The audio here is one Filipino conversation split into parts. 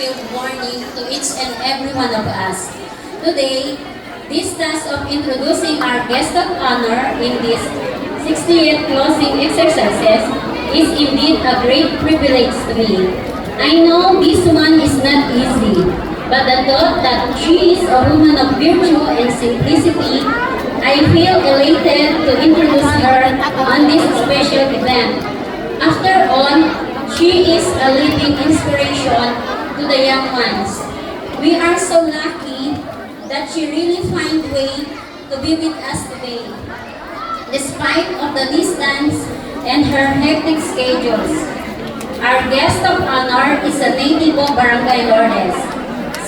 filled morning to each and every one of us. Today, this task of introducing our guest of honor in this 60th closing exercises is indeed a great privilege to me. I know this one is not easy, but the thought that she is a woman of virtue and simplicity, I feel elated to introduce her on this special event. After all, she is a living inspiration to the young ones. We are so lucky that she really find way to be with us today, despite of the distance and her hectic schedules. Our guest of honor is a native of Barangay Lourdes.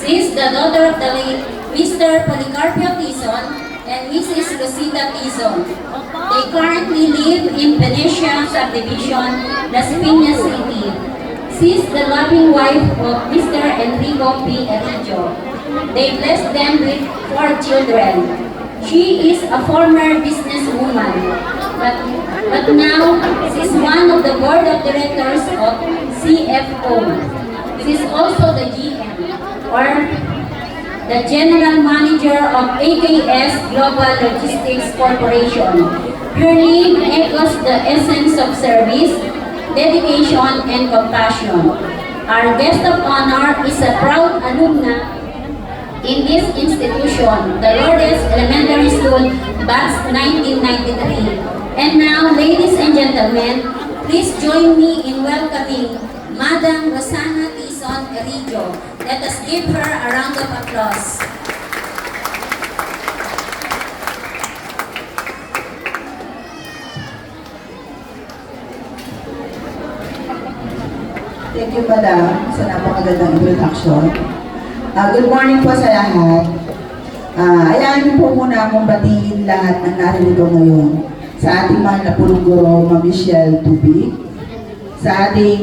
She is the daughter of the late Mr. Policarpio Tizon and Mrs. Rosita Tizon. They currently live in Venecia Subdivision, Las Piñas City. She is the loving wife of Mr. Enrico P. Erillo. They blessed them with 4 children. She is a former businesswoman, but now she's one of the board of directors of CFO. She's also the GM, or the General Manager of AKS Global Logistics Corporation. Her name echoes the essence of service, dedication, and compassion. Our guest of honor is a proud alumna in this institution, the Lourdes Elementary School, batch 1993. And now, ladies and gentlemen, please join me in welcoming Madam Rosana Tizon Erillo. Let us give her a round of applause. Thank you, Madam, sa napakagandang introduction. Good morning po sa lahat. Ayain niyo po muna akong batiin lahat ng naririto ngayon sa ating mahal na pulong guro, Ma'am Michelle Tubig, sa ating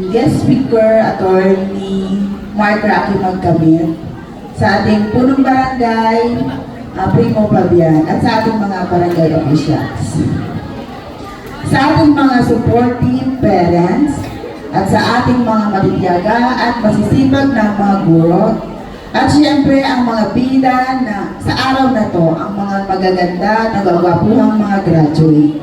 guest speaker, Attorney Mark Rocky Magkamit, sa ating punong barangay, Primo Fabian, at sa ating mga barangay officials. Sa ating mga supportive parents, at sa ating mga matitiyaga at masisipag na mga guro, at siyempre ang mga bida na sa araw na to, ang mga magaganda at nagagwapuhang mga graduate.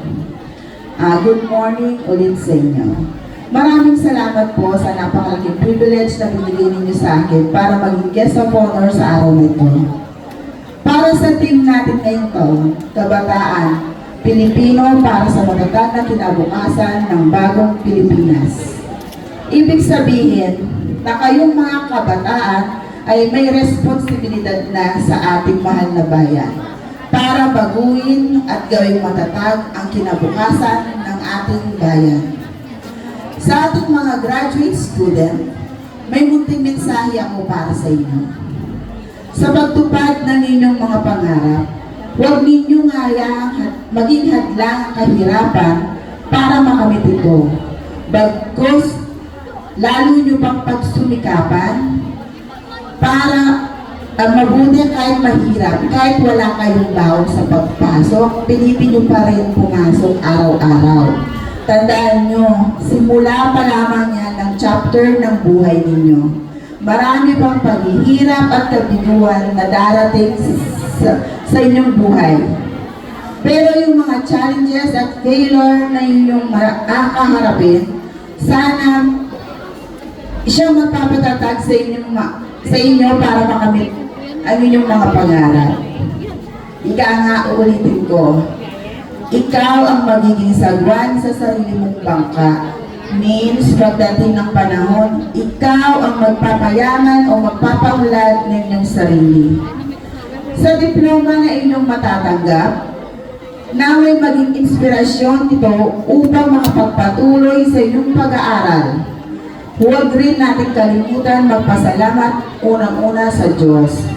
Good morning ulit sa inyo. Maraming salamat po sa napakalaking privilege na binigay ninyo sa akin para maging guest of honor sa araw na ito. Para sa team natin ngayong taon, Kabataan Pilipino para sa matatag na kinabukasan ng bagong Pilipinas. Ibig sabihin na kayong mga kabataan ay may responsibilidad na sa ating mahal na bayan para baguhin at gawing matatag ang kinabukasan ng ating bayan. Sa ating mga graduate student, may munting mensahe ako para sa inyo. Sa pagtupad ng inyong mga pangarap, huwag ninyong hayaang maging hadlang ang kahirapan para makamit ito. Bagkus, lalo nyo pang pagsumikapan para mabuti kahit mahirap, kahit wala kayong baon sa pagpasok, pilitin nyo pa rin pumasok araw-araw. Tandaan nyo, simula pa lamang yan ng chapter ng buhay ninyo. Marami pang paghihirap at kabiguan na darating sa inyong buhay. Pero yung mga challenges at failure na inyong makaharapin, sana siyang magpapatatag sa inyo para makamit ang inyong mga pangarap. Ika nga, ulitin ko, ikaw ang magiging sagwan sa sarili mong bangka. Means, pagdating ng panahon, ikaw ang magpapayaman o magpapaunlad ng inyong sarili. Sa diploma na inyong matatanggap, naway maging inspirasyon ito upang makapagpatuloy sa inyong pag-aaral. Huwag rin natin kalimutan magpasalamat unang-una sa Diyos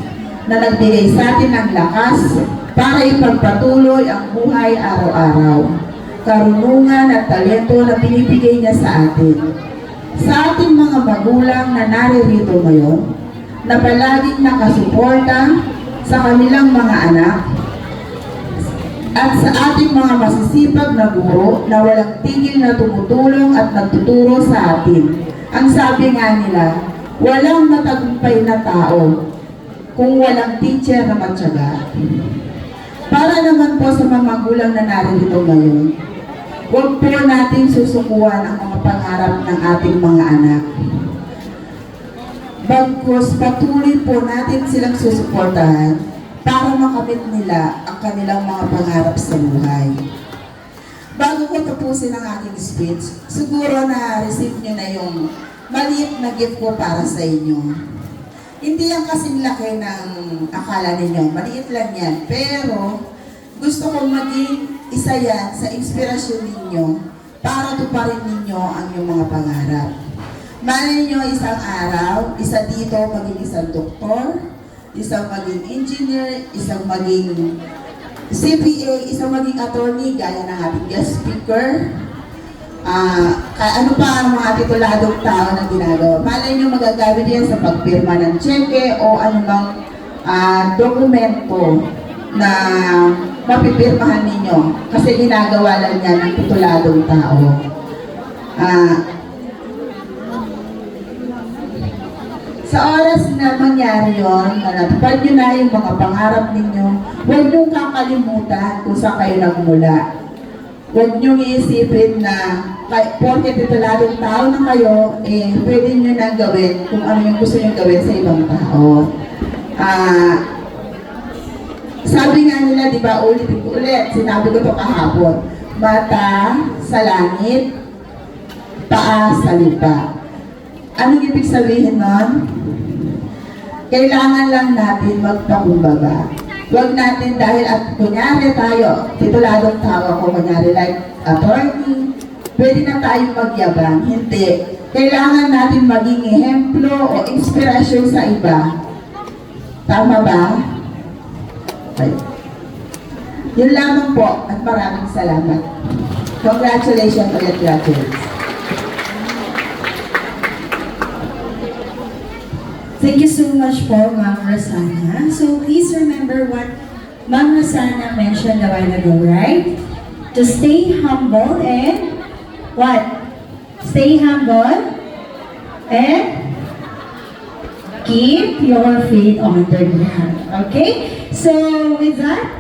na nagbigay sa atin ng lakas para ipagpatuloy ang buhay araw-araw, karunungan at talento na binibigay niya sa atin. Sa ating mga magulang na naririto ngayon, na palaging nakasuporta sa kanilang mga anak, at sa ating mga masisipag na guro na walang tigil na tumutulong at nagtuturo sa atin. Ang sabi nga nila, walang matagumpay na tao kung walang teacher na matyaga. Para naman po sa mga magulang na narito ngayon, huwag po natin susukuan ang mga pangarap ng ating mga anak. Bagkus patuloy po natin silang susuportahan para makamit nila ang kanilang mga pangarap sa buhay. Bago ko tapusin ang aking speech, siguro na-receive nyo na yung maliit na gift ko para sa inyo. Hindi yan kasing laki ng akala ninyo, maliit lang yan. Pero gusto kong maging isa yan sa inspirasyon ninyo para tuparin ninyo ang inyong mga pangarap. Malay nyo isang araw, isa dito maging isang doktor, isang maging engineer, isang maging CPA, isang maging attorney, gaya ng ating guest speaker. Ano pa ang mga tituladong tao na ginagawa? Malay nyo magagamit yan sa pagpirma ng cheque o anumang dokumento na mapipirmahan ninyo. Kasi ginagawa lang yan ng tituladong tao. Sa oras na mangyari yun, na natupad nyo na yung mga pangarap ninyo, huwag nyo kakalimutan kung saan kayo nagmula. Huwag nyo iisipin na porket tituladong tao na kayo, pwede nyo na gawin kung ano yung gusto nyo gawin sa ibang tao. Sabi nga nila, di ba, ulitin ko ulit, sinabi ko to kahapon, mata sa langit, paa sa lupa. Anong ibig sabihin nun? Kailangan lang natin magpakumbaga. Huwag natin dahil at kunyari tayo, tituladong tao ko, kunyari like attorney, pwede na tayong magyabang. Hindi. Kailangan natin maging ehemplo o inspirasyon sa iba. Tama ba? Okay. Yun lamang po at maraming salamat. Congratulations ulit, graduates. Thank you so much po, Ma'am Rosana. So please remember what Ma'am Rosana mentioned a while ago, right? To stay humble and what? Stay humble and keep your feet on the ground. Okay? So with that,